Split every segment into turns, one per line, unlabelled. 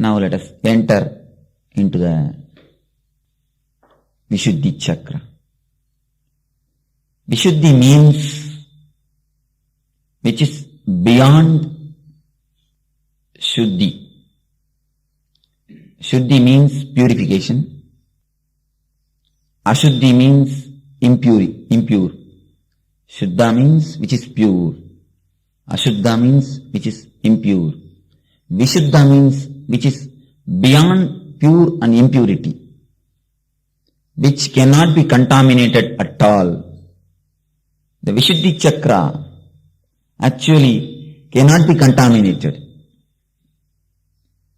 Now let us enter into the Vishuddhi chakra. Vishuddhi means which is beyond Shuddhi. Shuddhi means purification. Ashuddhi means impure. Shuddha means which is pure. Ashuddha means which is impure. Vishuddha means which is beyond pure and impurity, which cannot be contaminated at all. The Vishuddhi chakra actually cannot be contaminated.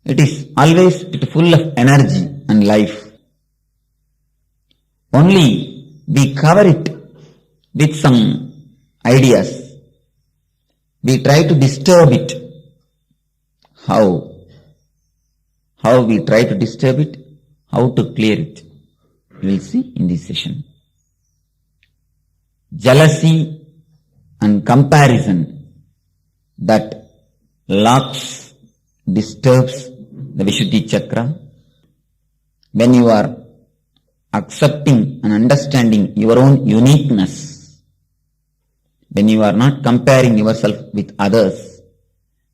It is always full of energy and life. Only we cover it with some ideas. We try to disturb it. How? How we try to disturb it? How to clear it? We will see in this session. Jealousy and comparison that locks, disturbs the Vishuddhi chakra. When you are accepting and understanding your own uniqueness, when you are not comparing yourself with others,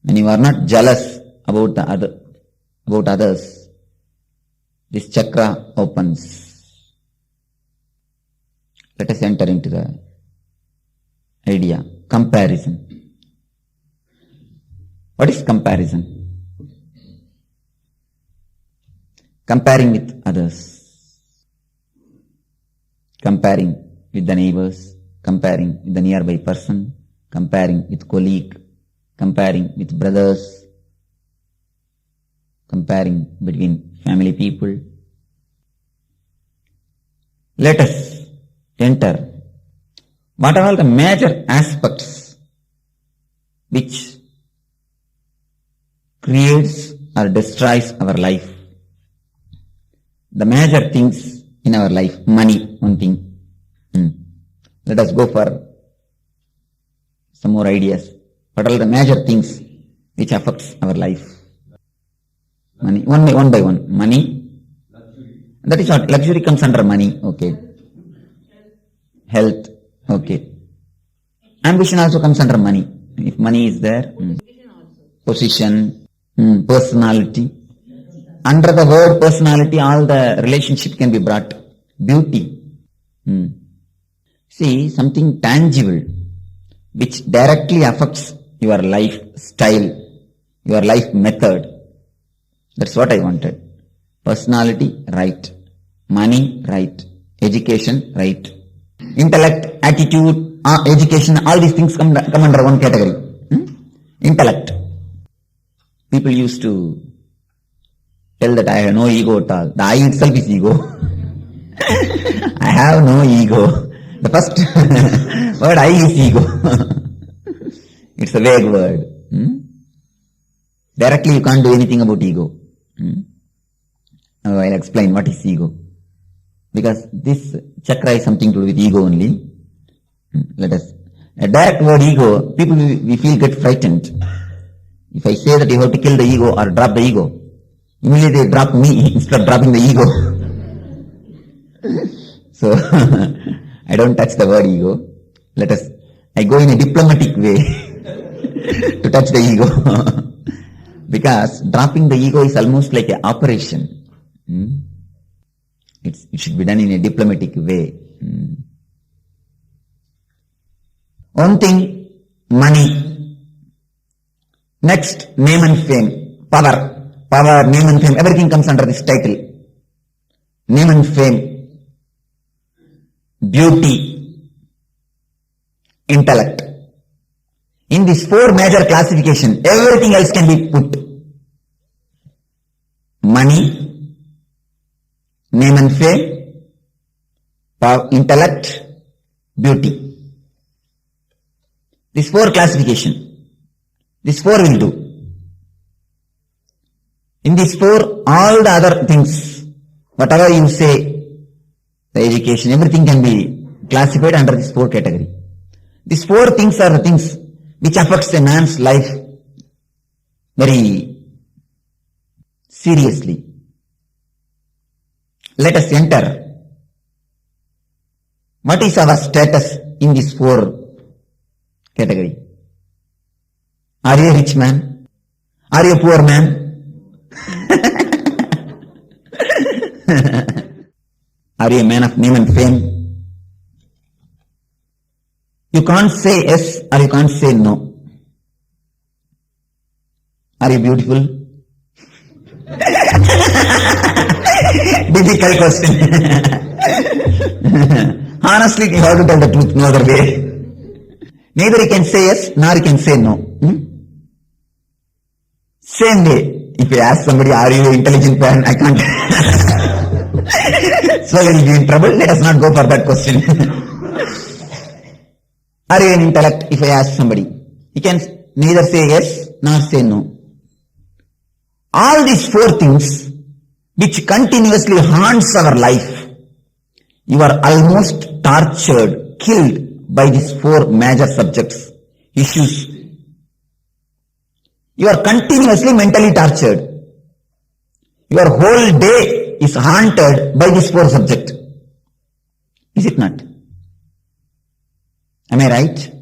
when you are not jealous about others, this chakra opens. Let us enter into the idea, comparison. What is comparison? Comparing with others, comparing with the neighbors, comparing with the nearby person, comparing with colleague, comparing with brothers, comparing between family people. Let us enter what are all the major aspects which creates or destroys our life. The major things in our life. Money, one thing. Let us go for some more ideas. What are the major things which affects our life? Money, one by one. Money. That is what luxury comes under money. Okay. Health. Okay. Ambition also comes under money. If money is there. Position. Personality. Under the word personality, all the relationship can be brought. Beauty. See, something tangible which directly affects your lifestyle, your life method. That's what I wanted. Personality, right. Money, right. Education, right. Intellect, attitude, education, all these things come under one category. Intellect. People used to tell that I have no ego at all. The I itself is ego. I have no ego. The first word I is ego. It's a vague word. Directly you can't do anything about ego. Now I'll explain what is ego. Because this chakra is something to do with ego only. Let us. A direct word ego, people we feel get frightened. If I say that you have to kill the ego or drop the ego, immediately they drop me instead of dropping the ego. So, I don't touch the word ego. I go in a diplomatic way to touch the ego. Because dropping the ego is almost like an operation. It should be done in a diplomatic way. One thing, money. Next, name and fame. Power, name and fame, everything comes under this title. Name and fame, beauty, intellect. In these four major classification, everything else can be put. Money, name and fame, power, intellect, beauty. These four classification. These four will do. In these four, all the other things, whatever you say, the education, everything can be classified under this four category. These four things are the things which affects a man's life very seriously. Let us enter. What is our status in this 4 category? Are you a rich man? Are you a poor man? Are you a man of name and fame? You can't say yes or you can't say no. Are you beautiful? Difficult question. Honestly, you have to tell the truth, no other way. Neither you can say yes nor you can say no. Same way, if you ask somebody, are you an intelligent man? I can't. So you will be in trouble. Let us not go for that question. Are you an intellect? If I ask somebody, he can neither say yes nor say no. All these 4 things which continuously haunts our life, you are almost tortured, killed by these 4 major subjects, issues. You are continuously mentally tortured. Your whole day is haunted by this 4 subject. Is it not? Am I right?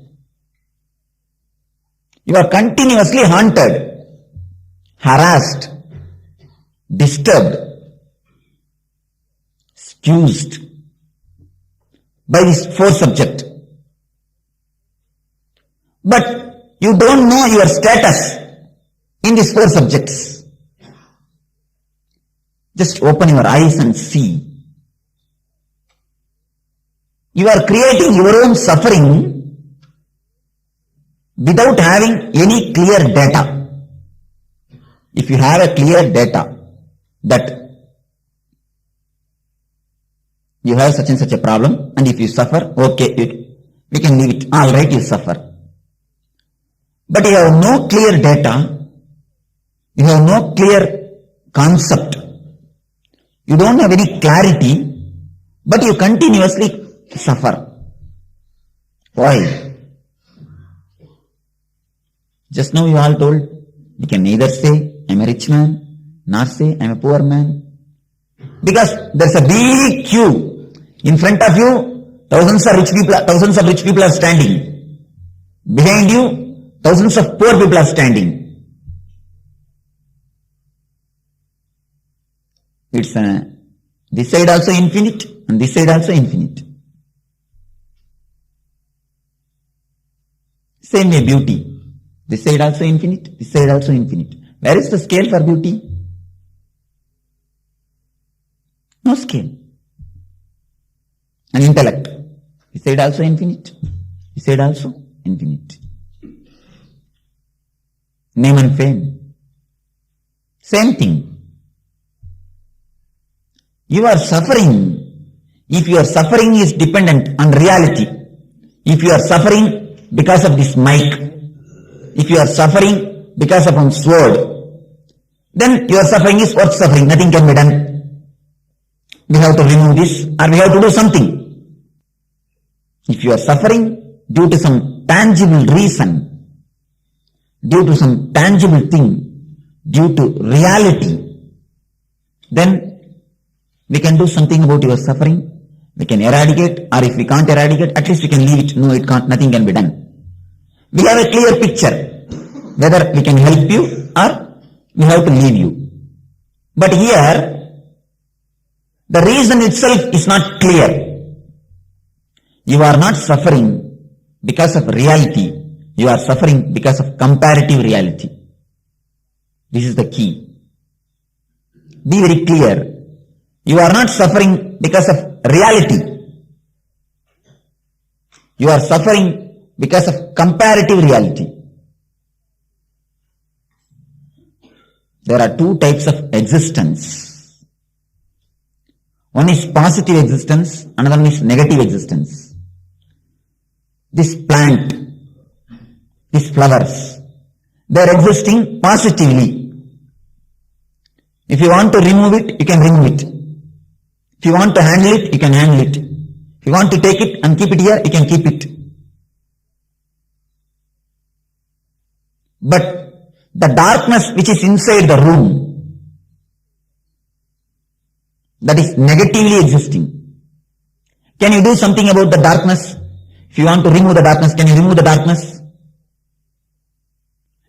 You are continuously haunted, harassed, disturbed, accused by this 4 subject. But you don't know your status in these 4 subjects. Just open your eyes and see. You are creating your own suffering without having any clear data. If you have a clear data that you have such and such a problem, and if you suffer, okay, we can leave it. All right, you suffer. But you have no clear data. You have no clear concept. You don't have any clarity, but you continuously suffer. Why? Just now you all told, you can neither say I'm a rich man, nor say I'm a poor man. Because there's a big queue. In front of you, thousands of rich people are standing. Behind you, thousands of poor people are standing. It's this side also infinite and this side also infinite. Same way beauty. This side also infinite, this side also infinite. Where is the scale for beauty? No scale. And intellect. This side also infinite, this side also infinite. Name and fame. Same thing. You are suffering. If your suffering is dependent on reality, if you are suffering because of this mic, if you are suffering because of a sword, then your suffering is worth suffering. Nothing can be done. We have to remove this or we have to do something. If you are suffering due to some tangible reason, due to some tangible thing, due to reality, then we can do something about your suffering. We can eradicate, or if we can't eradicate, at least we can leave it. No, it can't, nothing can be done. We have a clear picture whether we can help you or we have to leave you. But here, the reason itself is not clear. You are not suffering because of reality. You are suffering because of comparative reality. This is the key. Be very clear. You are not suffering because of reality. You are suffering because of comparative reality. There are 2 types of existence. One is positive existence, another one is negative existence. This plant, these flowers, they are existing positively. If you want to remove it, you can remove it. If you want to handle it, you can handle it. If you want to take it and keep it here, you can keep it. But the darkness which is inside the room, that is negatively existing. Can you do something about the darkness? If you want to remove the darkness, can you remove the darkness?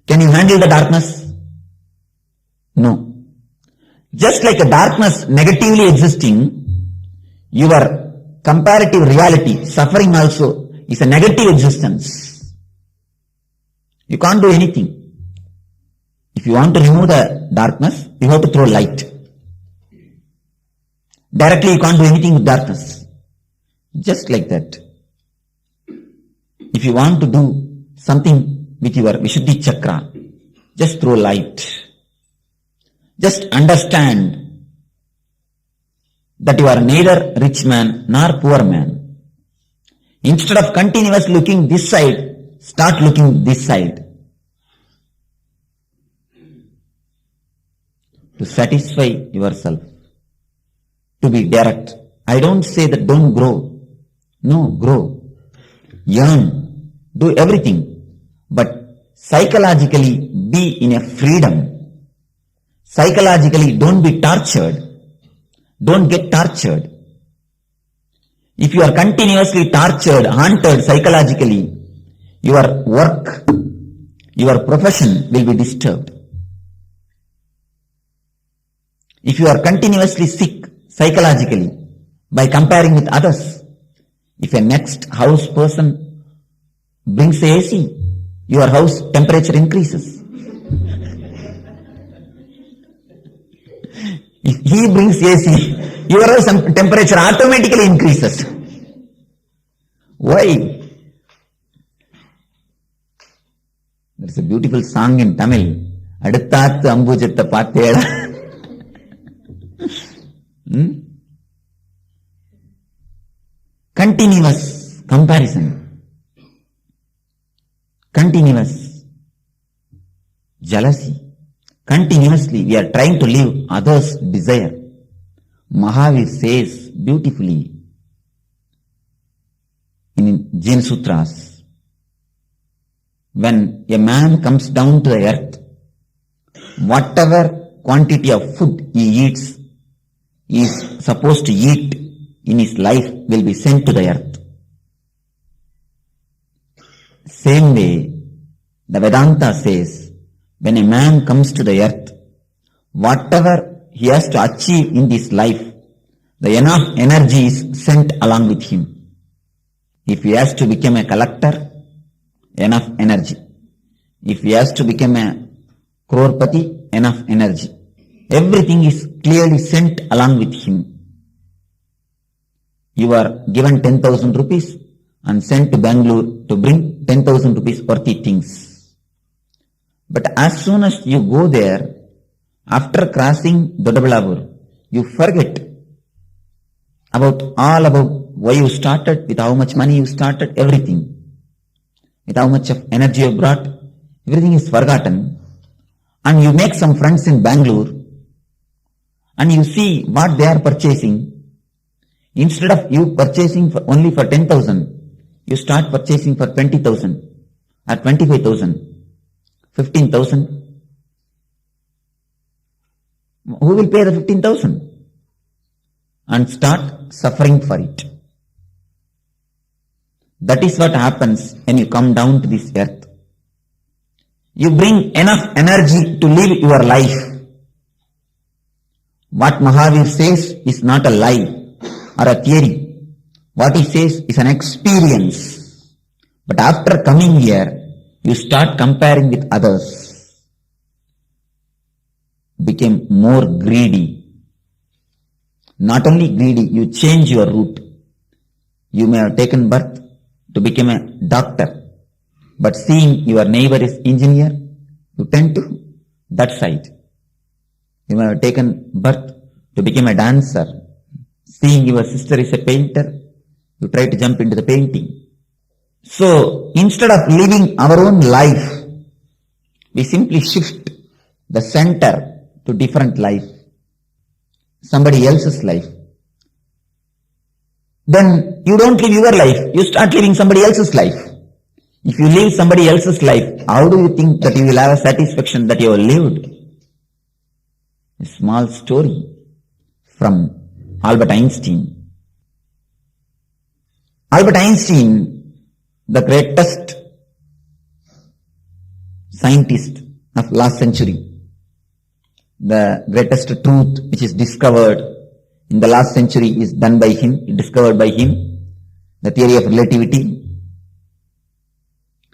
Can you handle the darkness? No. Just like a darkness negatively existing, your comparative reality, suffering also, is a negative existence. You can't do anything. If you want to remove the darkness, you have to throw light. Directly you can't do anything with darkness. Just like that. If you want to do something with your Vishuddhi Chakra, just throw light. Just understand that you are neither rich man nor poor man. Instead of continuously looking this side, start looking this side. To satisfy yourself. To be direct. I don't say that don't grow. No, grow. Yearn. Do everything. But psychologically be in a freedom. Psychologically don't be tortured. Don't get tortured. If you are continuously tortured, haunted psychologically, your work, your profession will be disturbed. If you are continuously sick psychologically by comparing with others, if a next house person brings AC, your house temperature increases. If he brings AC, your house temperature automatically increases. Why? There's a beautiful song in Tamil. Aduthathu ambujatha pathela. Continuous comparison. Continuous jealousy. Continuously we are trying to live others' desire. Mahavir says beautifully in Jain Sutras, when a man comes down to the earth, whatever quantity of food he eats, he is supposed to eat in his life will be sent to the earth. Same way, the Vedanta says, when a man comes to the earth, whatever he has to achieve in this life, the enough energy is sent along with him. If he has to become a collector, enough energy. If he has to become a crorepati, enough energy. Everything is clearly sent along with him. You are given 10,000 rupees and sent to Bangalore to bring 10,000 rupees worthy things. But as soon as you go there, after crossing Dodaballapur, you forget about why you started, with how much money you started, everything. With how much of energy you brought, everything is forgotten. And you make some friends in Bangalore, and you see what they are purchasing. Instead of you purchasing only for 10,000, you start purchasing for 20,000 or 25,000. 15,000. Who will pay the 15,000? And start suffering for it. That is what happens when you come down to this earth. You bring enough energy to live your life. What Mahavir says is not a lie or a theory. What he says is an experience. But after coming here, you start comparing with others. Became more greedy. Not only greedy, you change your route. You may have taken birth to become a doctor, but seeing your neighbor is engineer, you tend to that side. You may have taken birth to become a dancer. Seeing your sister is a painter, you try to jump into the painting. So, instead of living our own life, we simply shift the center to different life. Somebody else's life. Then you don't live your life, you start living somebody else's life. If you live somebody else's life, how do you think that you will have a satisfaction that you have lived? A small story from Albert Einstein. Albert Einstein, the greatest scientist of last century, the greatest truth which is discovered in the last century is done by him, discovered by him, the theory of relativity.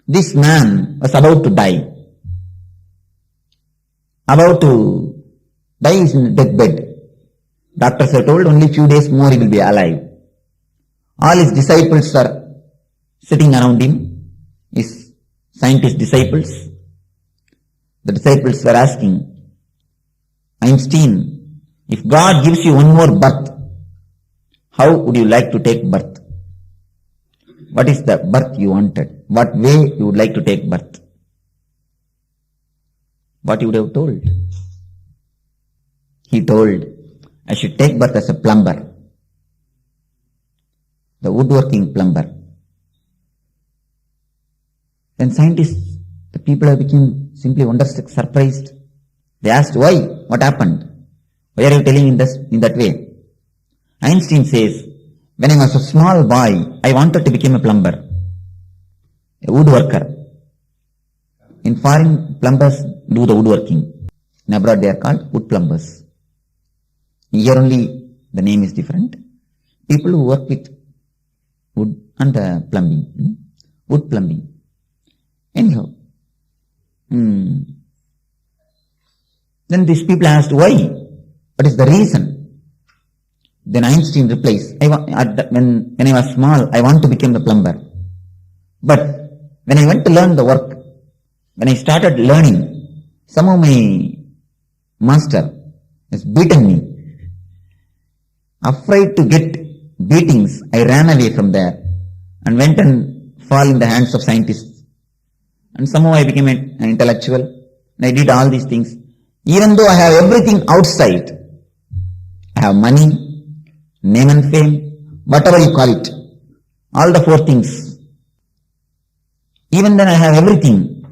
This man was about to die. About to die is in deathbed. Doctors are told only few days more he will be alive. All his disciples are sitting around him, his scientist disciples. The disciples were asking, Einstein, if God gives you one more birth, how would you like to take birth? What is the birth you wanted? What way you would like to take birth? What you would have told? He told, I should take birth as a plumber, the woodworking plumber. Then scientists, the people have become simply wonderstruck, surprised. They asked, why? What happened? Why are you telling in that way? Einstein says, when I was a small boy, I wanted to become a plumber, a woodworker. In foreign, plumbers do the woodworking. In abroad, they are called wood plumbers. Here only the name is different. People who work with wood and plumbing. Wood plumbing. Anyhow. Then these people asked, why? What is the reason? Then Einstein replies, when I was small, I want to become a plumber. But when I went to learn the work, when I started learning, somehow my master has beaten me. Afraid to get beatings, I ran away from there and went and fell in the hands of scientists. And somehow I became an intellectual and I did all these things. Even though I have everything outside, I have money, name and fame, whatever you call it, all the four things. Even then I have everything.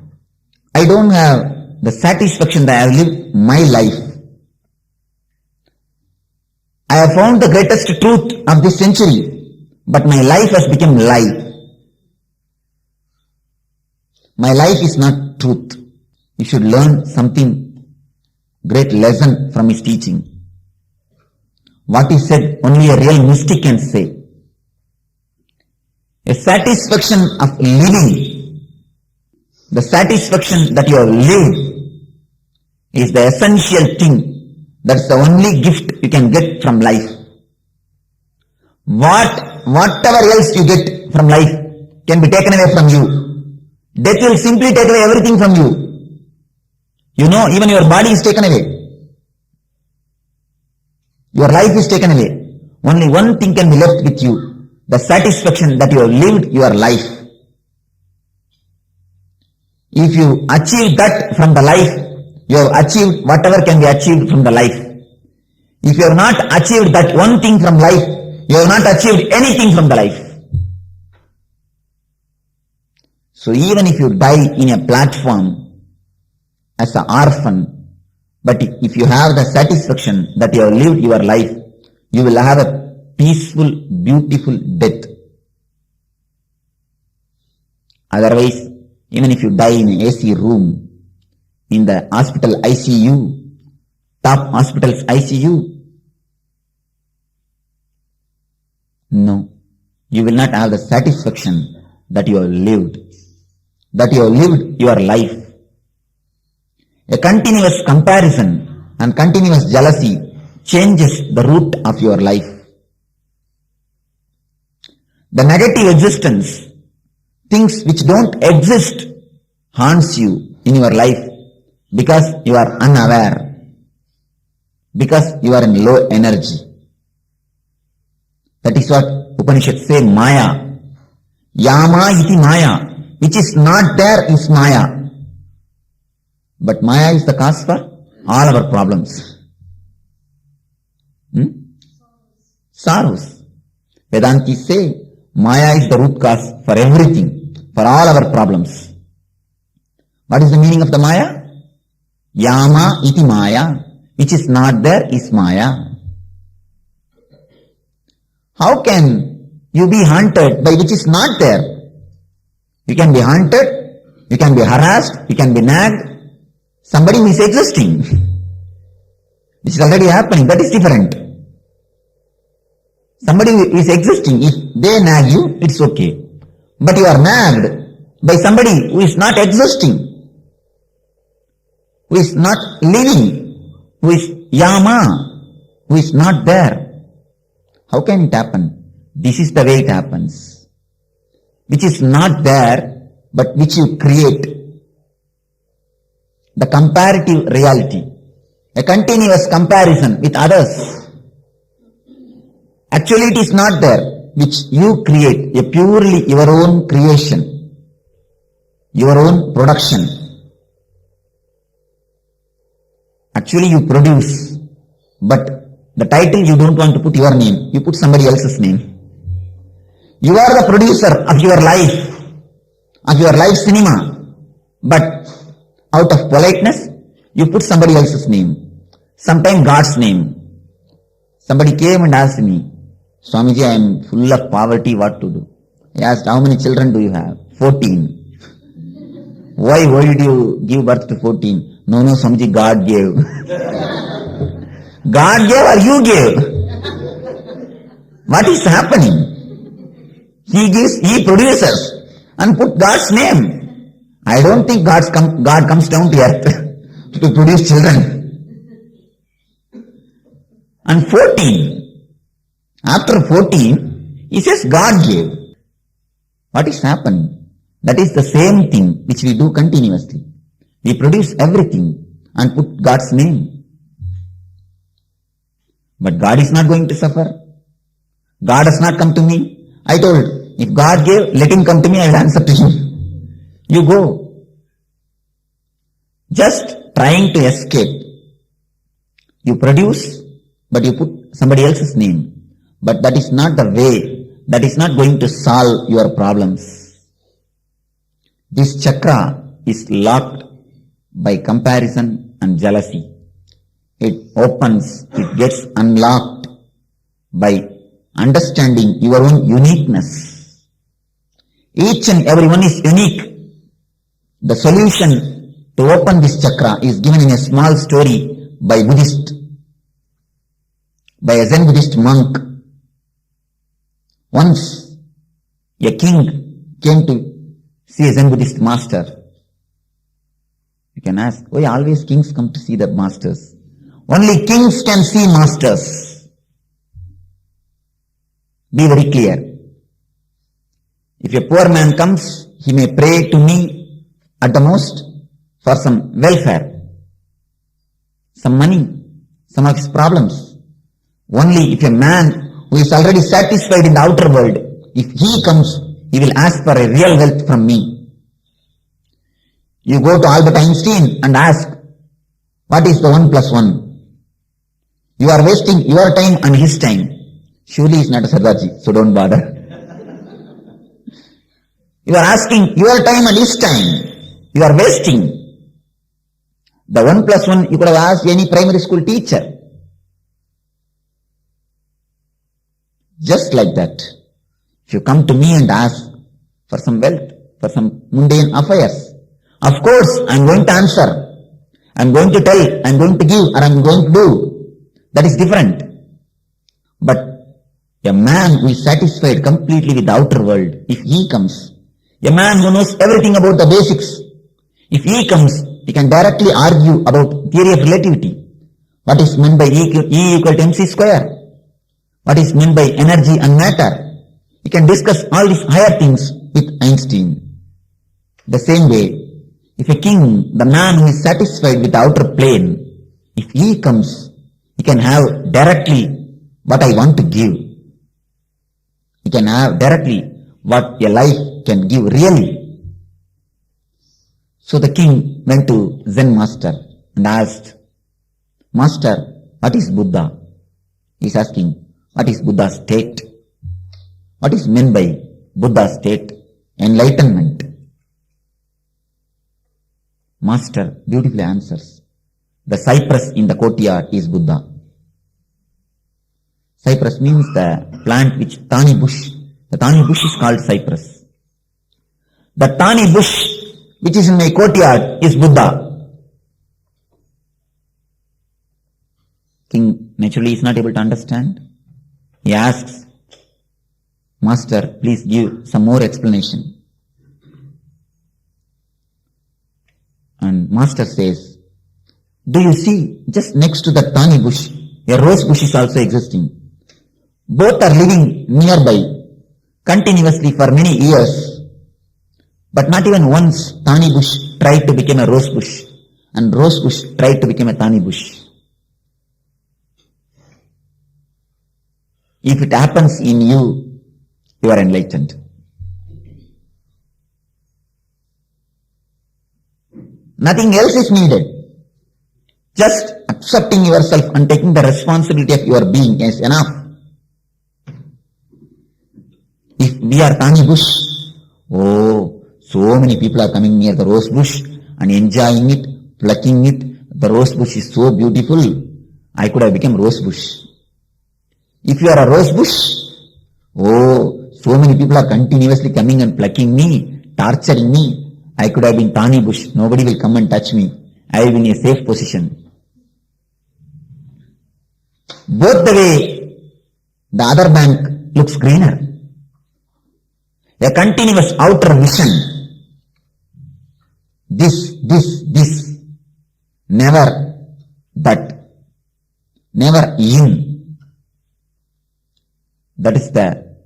I don't have the satisfaction that I have lived my life. I have found the greatest truth of this century, but my life has become lie. My life is not truth. You should learn something, great lesson from his teaching. What he said, only a real mystic can say. A satisfaction of living, the satisfaction that you have lived is the essential thing. That's the only gift you can get from life. Whatever else you get from life can be taken away from you. Death will simply take away everything from you. You know, even your body is taken away. Your life is taken away. Only one thing can be left with you. The satisfaction that you have lived your life. If you achieve that from the life, you have achieved whatever can be achieved from the life. If you have not achieved that one thing from life, you have not achieved anything from the life. So even if you die in a platform as an orphan, but if you have the satisfaction that you have lived your life, you will have a peaceful, beautiful death. Otherwise, even if you die in an AC room, in the hospital ICU, top hospital's ICU, no, you will not have the satisfaction that you have lived, your life. A continuous comparison and continuous jealousy changes the root of your life. The negative existence, things which don't exist, haunts you in your life because you are unaware, because you are in low energy. That is what Upanishads say, Maya. Yama iti Maya. Which is not there is Maya. But Maya is the cause for all our problems. Sorrows. Vedanti say, Maya is the root cause for everything, for all our problems. What is the meaning of the Maya? Yama iti Maya. Which is not there is Maya. How can you be haunted by which is not there? You can be haunted, you can be harassed, you can be nagged. Somebody who is existing, which is already happening, that is different. Somebody who is existing, if they nag you, it's okay. But you are nagged by somebody who is not existing, who is not living, who is Yama, who is not there. How can it happen? This is the way it happens. Which is not there, but which you create. The comparative reality. A continuous comparison with others. Actually it is not there, which you create, a purely your own creation, your own production. Actually you produce, but the title you don't want to put your name, you put somebody else's name. You are the producer of your life cinema, but out of politeness, you put somebody else's name, sometimes God's name. Somebody came and asked me, Swamiji, I am full of poverty, what to do? I asked, how many children do you have? 14. Why did you give birth to 14? No, Swamiji, God gave. God gave or you gave? What is happening? He gives, he produces and put God's name. I don't think God comes down to earth to produce children. And 14, after 14, he says God gave. What is happening? That is the same thing which we do continuously. We produce everything and put God's name. But God is not going to suffer. God has not come to me. I told, if God gave, let him come to me, I will answer to him. You go. Just trying to escape. You produce, but you put somebody else's name. But that is not the way. That is not going to solve your problems. This chakra is locked by comparison and jealousy. It opens, it gets unlocked by understanding your own uniqueness. Each and everyone is unique. The solution to open this chakra is given in a small story by a Zen Buddhist monk. Once a king came to see a Zen Buddhist master. You can ask, why always kings come to see the masters? Only kings can see masters. Be very clear. If a poor man comes, he may pray to me at the most for some welfare, some money, some of his problems. Only if a man who is already satisfied in the outer world, if he comes, he will ask for a real wealth from me. You go to Albert Einstein and ask, what is the 1 plus 1? You are wasting your time and his time. Surely he is not a Sardaji, so don't bother. You are asking your time and his time. You are wasting. The 1 plus 1 you could have asked any primary school teacher. Just like that. If you come to me and ask for some wealth, for some mundane affairs, of course I am going to answer. I am going to tell, I am going to give, or I am going to do. That is different. But a man who is satisfied completely with the outer world, if he comes, a man who knows everything about the basics, if he comes, he can directly argue about theory of relativity. What is meant by E equal to mc square? What is meant by energy and matter? He can discuss all these higher things with Einstein. The same way, if a king, the man who is satisfied with the outer plane, if he comes, he can have directly what I want to give. He can have directly what a life can give really. So the king went to Zen master and asked, Master, what is Buddha? He is asking, what is Buddha's state? What is meant by Buddha's state? Enlightenment. Master beautifully answers, the cypress in the courtyard is Buddha. Cypress means the plant which thani bush. The thani bush is called cypress. The thani bush which is in my courtyard is Buddha. King naturally is not able to understand. He asks, Master, please give some more explanation. And Master says, do you see just next to the thani bush, a rose bush is also existing. Both are living nearby, continuously for many years. But not even once thani bush tried to become a rose bush, and rose bush tried to become a thani bush. If it happens in you, you are enlightened. Nothing else is needed. Just accepting yourself and taking the responsibility of your being is enough. If we are thani bush, oh, so many people are coming near the rose bush and enjoying it, plucking it. The rose bush is so beautiful. I could have become rose bush. If you are a rose bush, oh, so many people are continuously coming and plucking me, torturing me. I could have been thani bush. Nobody will come and touch me. I will be in a safe position. Both the way, the other bank looks greener. A continuous outer vision. This. Never that. Never in. That is the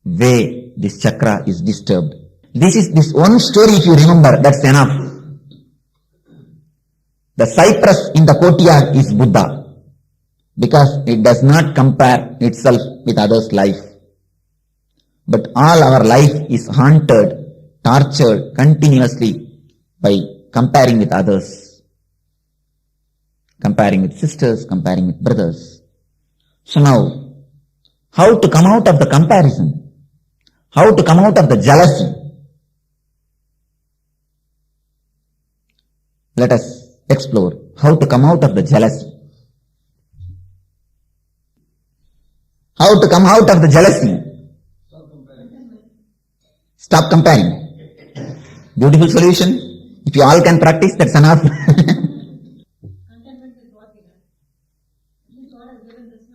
way this chakra is disturbed. This one story, if you remember, that's enough. The cypress in the courtyard is Buddha, because it does not compare itself with others' life. But all our life is haunted, tortured continuously by comparing with others, comparing with sisters, comparing with brothers. So now, how to come out of the comparison? How to come out of the jealousy? Let us explore how to come out of the jealousy. How to come out of the jealousy? Stop comparing. Beautiful solution. If you all can practice, that's enough.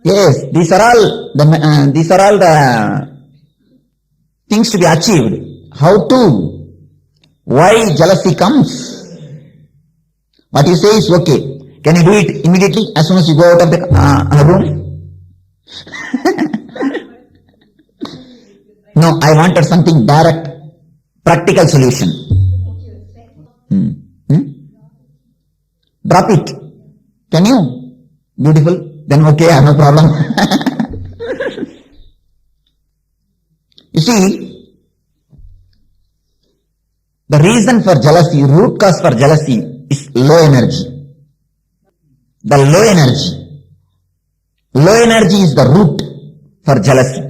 Yes, these are all the things to be achieved. How to? Why jealousy comes? What you say is okay. Can you do it immediately as soon as you go out of the room? No, I wanted something direct, practical solution. Drop it. Can you? Beautiful. Then okay, I have no problem. You see, the reason for jealousy, root cause for jealousy is low energy. The low energy. Low energy is the root for jealousy.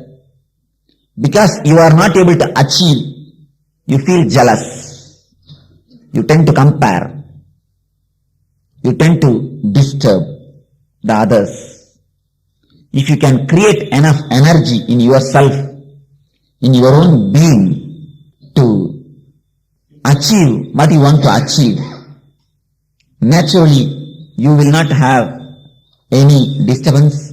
Because you are not able to achieve, you feel jealous. You tend to compare. You tend to disturb the others. If you can create enough energy in yourself, in your own being, to achieve what you want to achieve, naturally you will not have any disturbance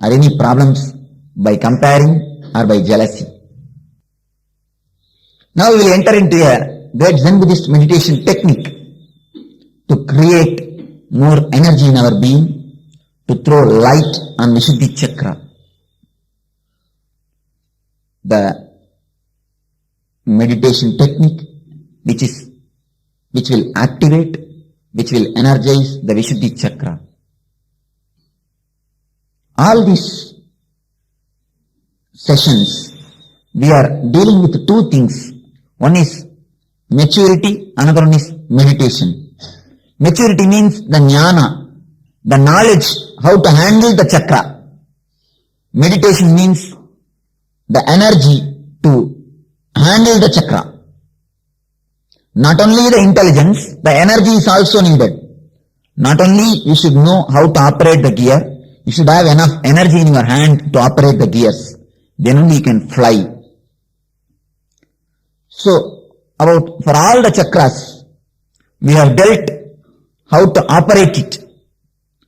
or any problems by comparing or by jealousy. Now we will enter into a great Zen Buddhist meditation technique to create more energy in our being, to throw light on Vishuddhi Chakra. The meditation technique which will activate, which will energize the Vishuddhi Chakra. All these sessions, we are dealing with two things. One is maturity, another one is meditation. Maturity means the jnana, the knowledge how to handle the chakra. Meditation means the energy to handle the chakra. Not only the intelligence, the energy is also needed. Not only you should know how to operate the gear, You should have enough energy in your hand to operate the gears. Then only you can fly. So, for all the chakras, we have dealt how to operate it,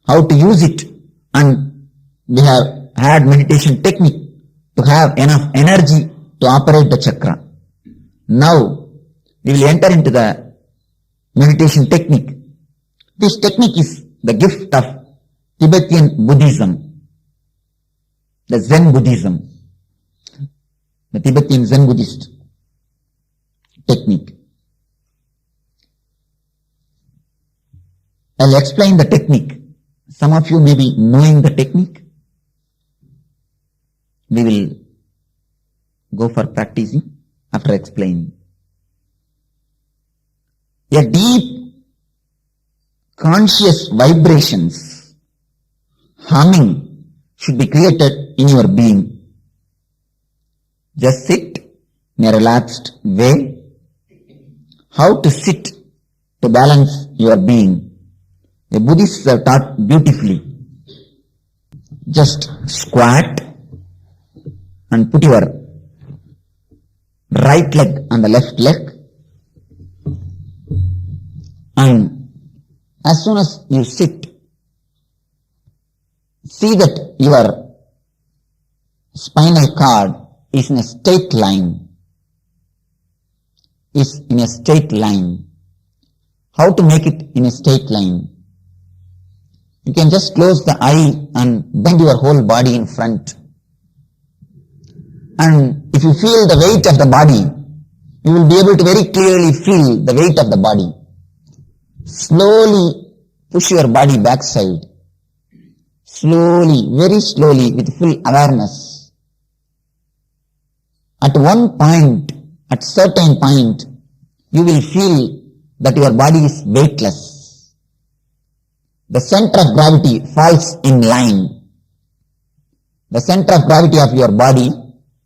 how to use it, and we have had meditation technique to have enough energy to operate the chakra. Now, we will enter into the meditation technique. This technique is the gift of Tibetan Buddhism, the Zen Buddhism, the Tibetan Zen Buddhist technique. I'll explain the technique. Some of you may be knowing the technique. We will go for practicing after explaining. A deep conscious vibrations, humming should be created in your being. Just sit in a relaxed way. How to sit to balance your being? The Buddhists have taught beautifully. Just squat and put your right leg on the left leg, and as soon as you sit, see that your spinal cord is in a straight line. How to make it in a straight line? You can just close the eye and bend your whole body in front. And if you feel the weight of the body, you will be able to very clearly feel the weight of the body. Slowly push your body backside. Slowly, very slowly, with full awareness. At certain point, you will feel that your body is weightless. The center of gravity falls in line. The center of gravity of your body,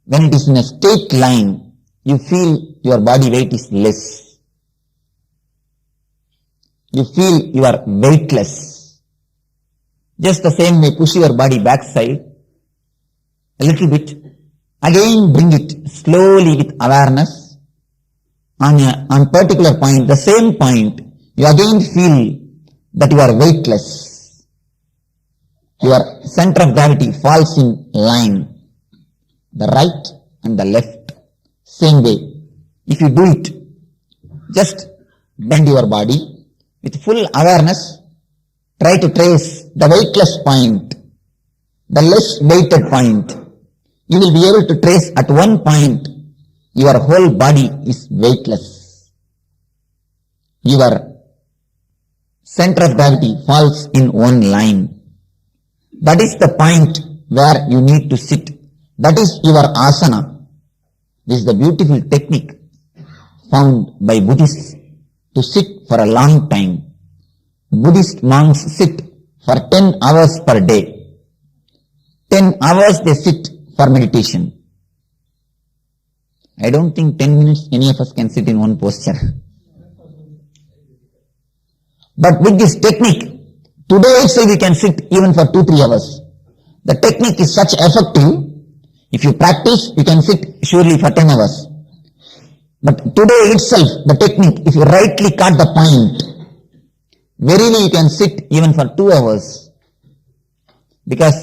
when it is in a straight line, you feel your body weight is less. You feel you are weightless. Just the same way, push your body backside a little bit. Again bring it slowly with awareness. On particular point, the same point, you again feel that you are weightless. Your center of gravity falls in line. The right and the left. Same way. If you do it, just bend your body with full awareness. Try to trace the weightless point, the less weighted point. You will be able to trace at one point your whole body is weightless. Your center of gravity falls in one line. That is the point where you need to sit. That is your asana. This is the beautiful technique found by Buddhists to sit for a long time. Buddhist monks sit for 10 hours per day. 10 hours they sit for meditation. I don't think 10 minutes any of us can sit in one posture. But with this technique, today itself we can sit even for 2-3 hours. The technique is such effective. If you practice, you can sit surely for 10 hours. But today itself, the technique, if you rightly caught the point, verily you can sit even for 2 hours. Because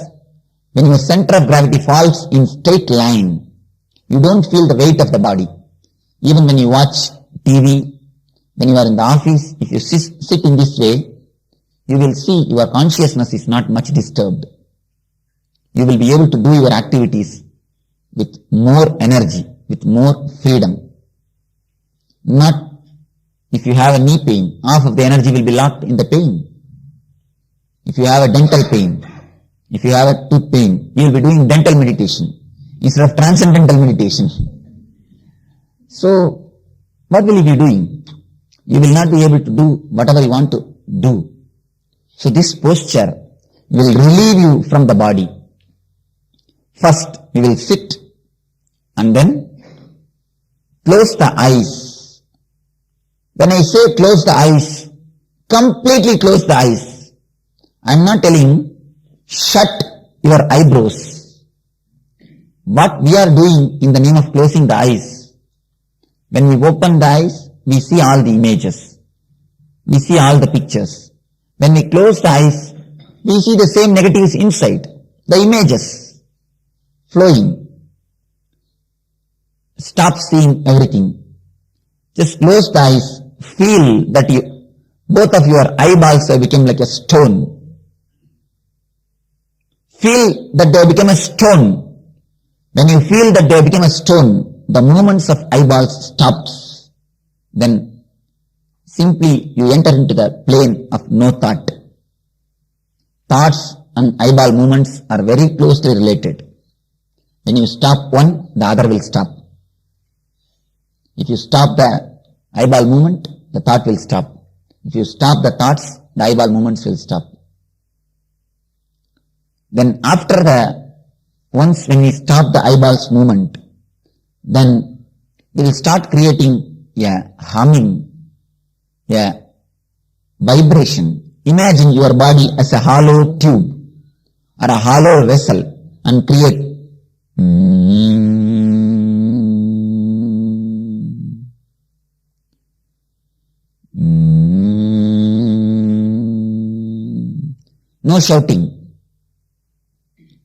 when your center of gravity falls in straight line, you don't feel the weight of the body. Even when you watch TV, when you are in the office, if you sit in this way, you will see your consciousness is not much disturbed. You will be able to do your activities with more energy, with more freedom. Not if you have a knee pain, half of the energy will be locked in the pain. If you have a dental pain, if you have a tooth pain, you will be doing dental meditation instead of transcendental meditation. So, what will you be doing? You will not be able to do whatever you want to do. So this posture will relieve you from the body. First, you will sit and then close the eyes. When I say close the eyes, completely close the eyes. I am not telling shut your eyebrows. What we are doing in the name of closing the eyes? When we open the eyes, we see all the images. We see all the pictures. When we close the eyes, we see the same negatives inside. The images flowing. Stop seeing everything. Just close the eyes. Feel that both of your eyeballs have become like a stone. Feel that they become a stone. When you feel that they become a stone, the movements of eyeballs stops. Then simply you enter into the plane of no thought. Thoughts and eyeball movements are very closely related. When you stop one, the other will stop. If you stop the eyeball movement, the thought will stop. If you stop the thoughts, the eyeball movements will stop. Then once when we stop the eyeballs movement, then we will start creating a humming, a vibration. Imagine your body as a hollow tube or a hollow vessel and create no shouting.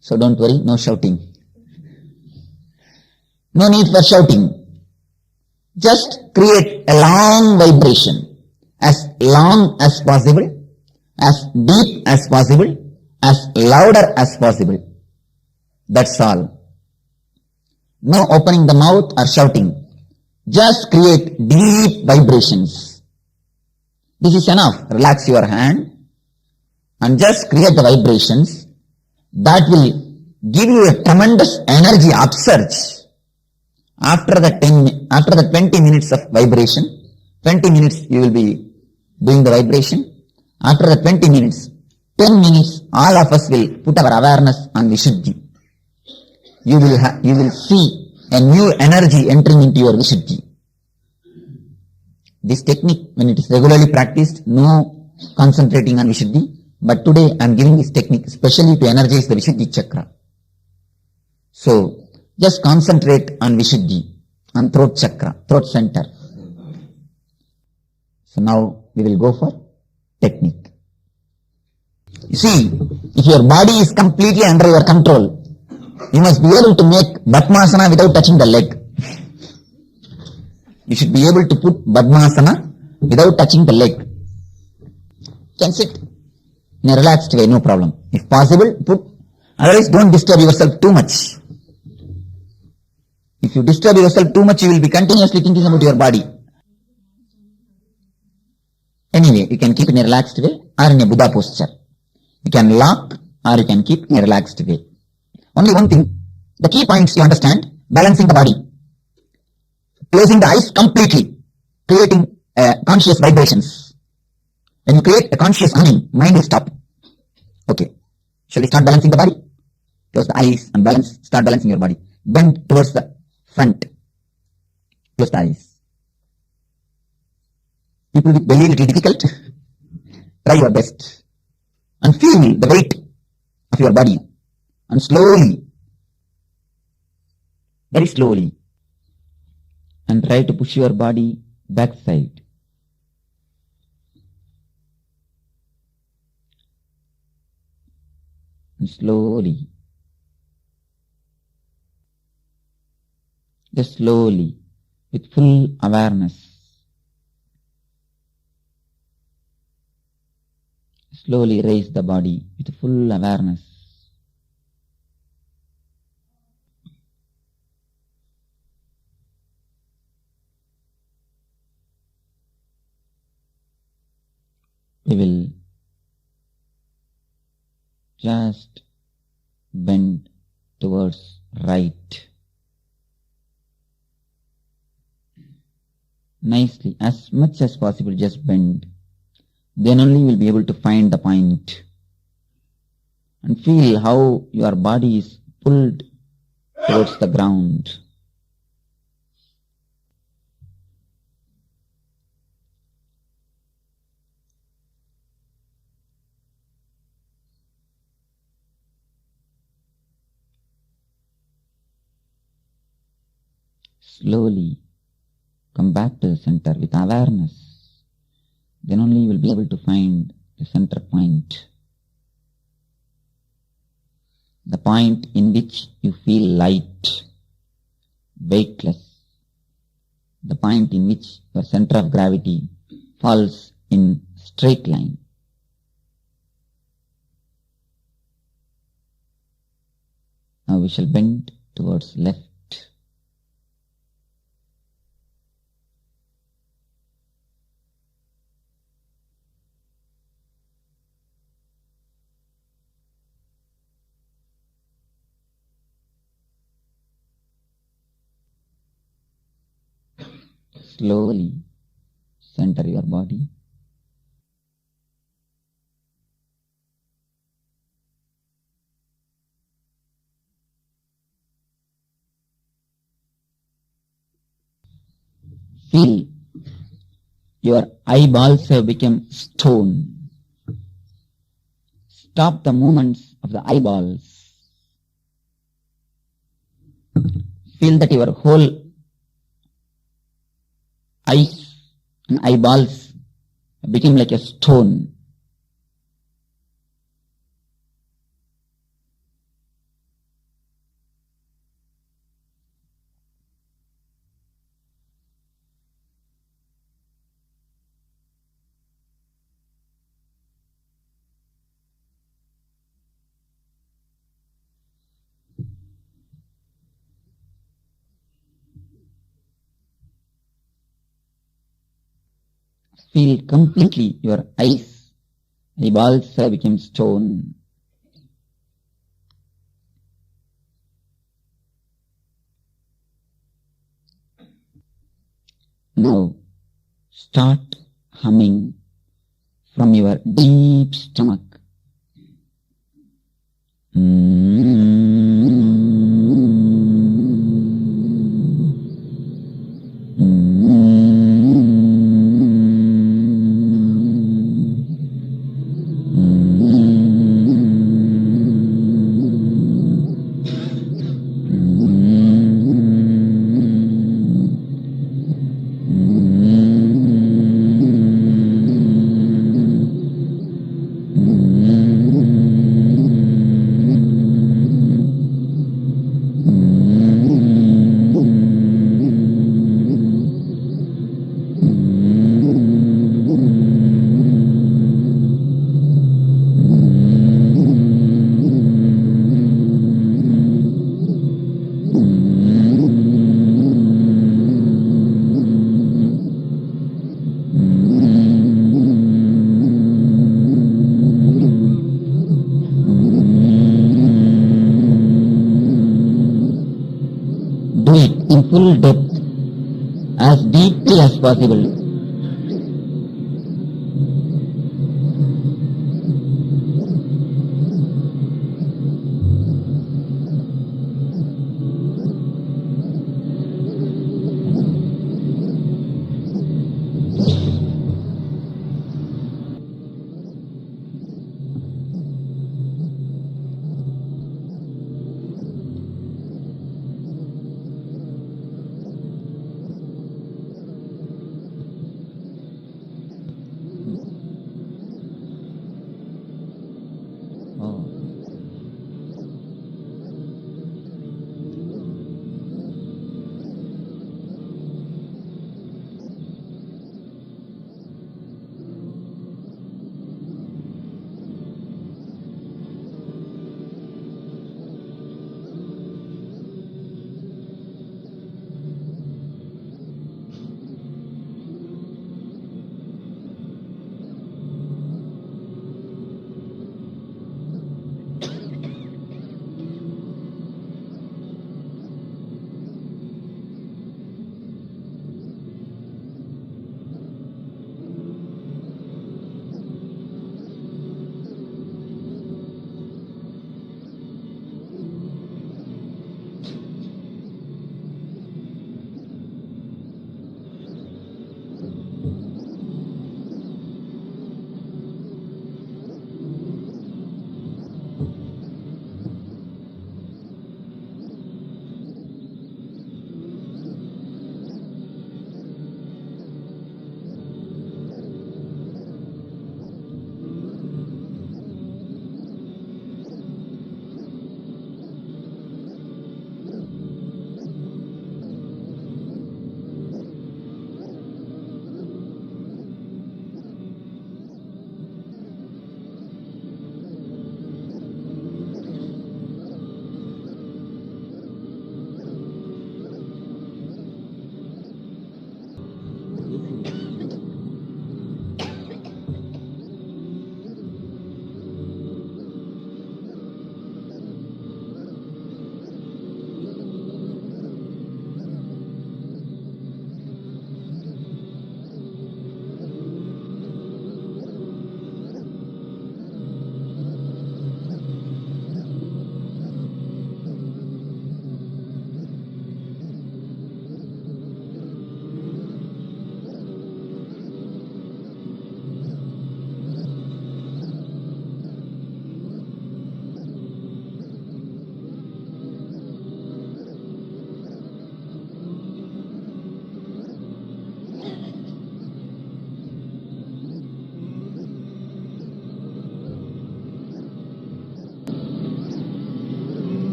So don't worry, no shouting. No need for shouting. Just create a long vibration, as long as possible, as deep as possible, as louder as possible. That's all. No opening the mouth or shouting. Just create deep vibrations. This is enough. Relax your hand and just create the vibrations that will give you a tremendous energy upsurge. After the 20 minutes of vibration, 20 minutes you will be doing the vibration. After the 20 minutes, 10 minutes, all of us will put our awareness on Vishuddhi. You will see a new energy entering into your Vishuddhi. This technique, when it is regularly practiced, no concentrating on Vishuddhi, but today I am giving this technique especially to energize the Vishuddhi chakra. So, just concentrate on Vishuddhi, on throat chakra, throat center. So now we will go for technique. You see, if your body is completely under your control, you must be able to make Padmasana without touching the leg. You should be able to put Padmasana without touching the leg. You can sit in a relaxed way, no problem. If possible, put. Otherwise, don't disturb yourself too much. If you disturb yourself too much, you will be continuously thinking about your body. Anyway, you can keep in a relaxed way or in a Buddha posture. You can lock or you can keep in a relaxed way. Only one thing, the key points you understand, balancing the body, closing the eyes completely, creating conscious vibrations. When you create a conscious humming, mind will stop. Okay, shall we start balancing the body? Close the eyes and balance, start balancing your body. Bend towards the front. Close the eyes. It will be very little difficult. Try your best. And feel the weight of your body. And slowly, very slowly, and try to push your body backside. And slowly, just slowly, with full awareness, slowly raise the body with full awareness. We will just bend towards right. Nicely, as much as possible, just bend. Then only you will be able to find the point. And feel how your body is pulled towards the ground. Slowly come back to the center with awareness. Then only you will be able to find the center point. The point in which you feel light, weightless. The point in which your center of gravity falls in straight line. Now we shall bend towards left. Slowly center your body. Feel your eyeballs have become stone. Stop the movements of the eyeballs. Feel that your whole eyes and eyeballs became like a stone. Feel completely your eyeballs have become stone. Now start humming from your deep stomach. Do it in full depth, as deeply as possible.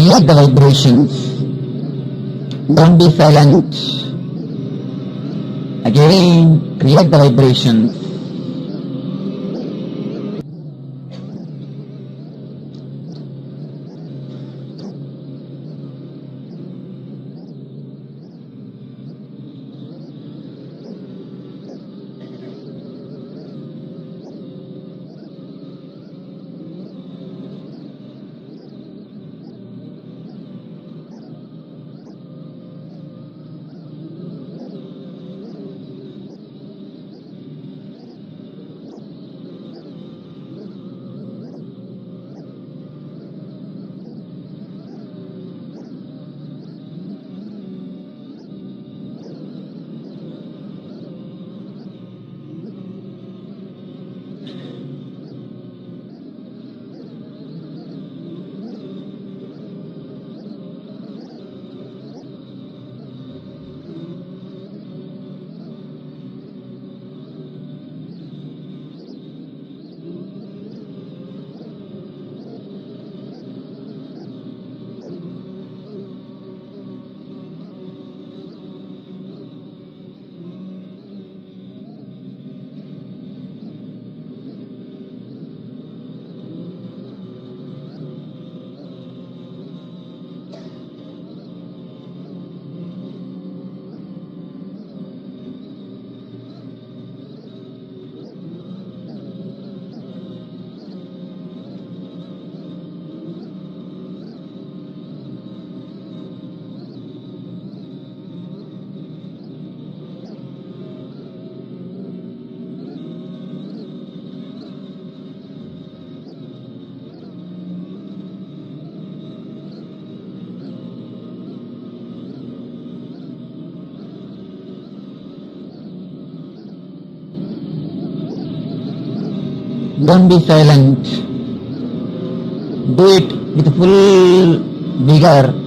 create the vibrations. Don't be silent. Again, create the vibrations. Don't be silent. Do it with full vigor.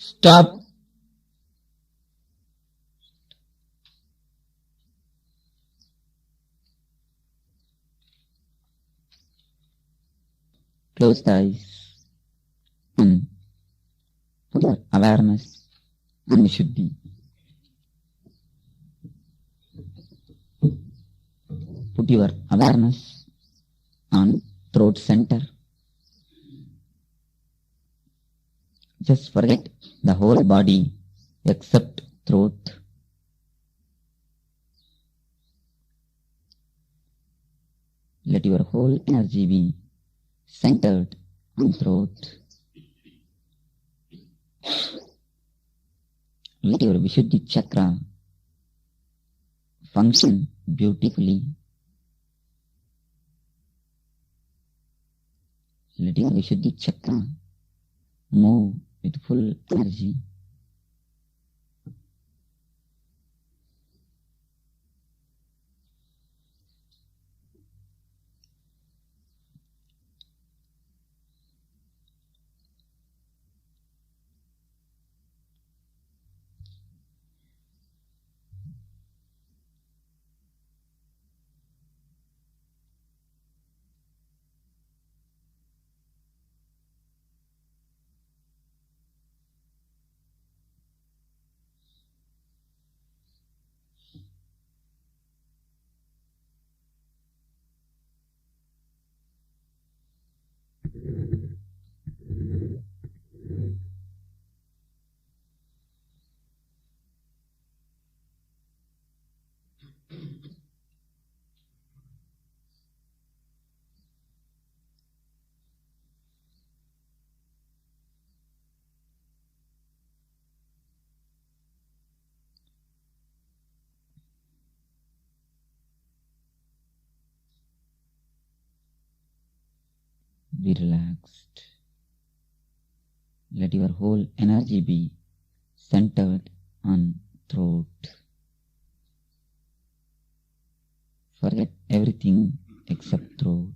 Stop. Close the eyes and put your awareness and Shuddhi. Put your awareness on throat center. Just forget the whole body except throat. Let your whole energy be centered on throat. Let your Vishuddhi chakra function beautifully. Let your Vishuddhi chakra move with full energy. Be relaxed. Let your whole energy be centered on throat. Forget everything except throat.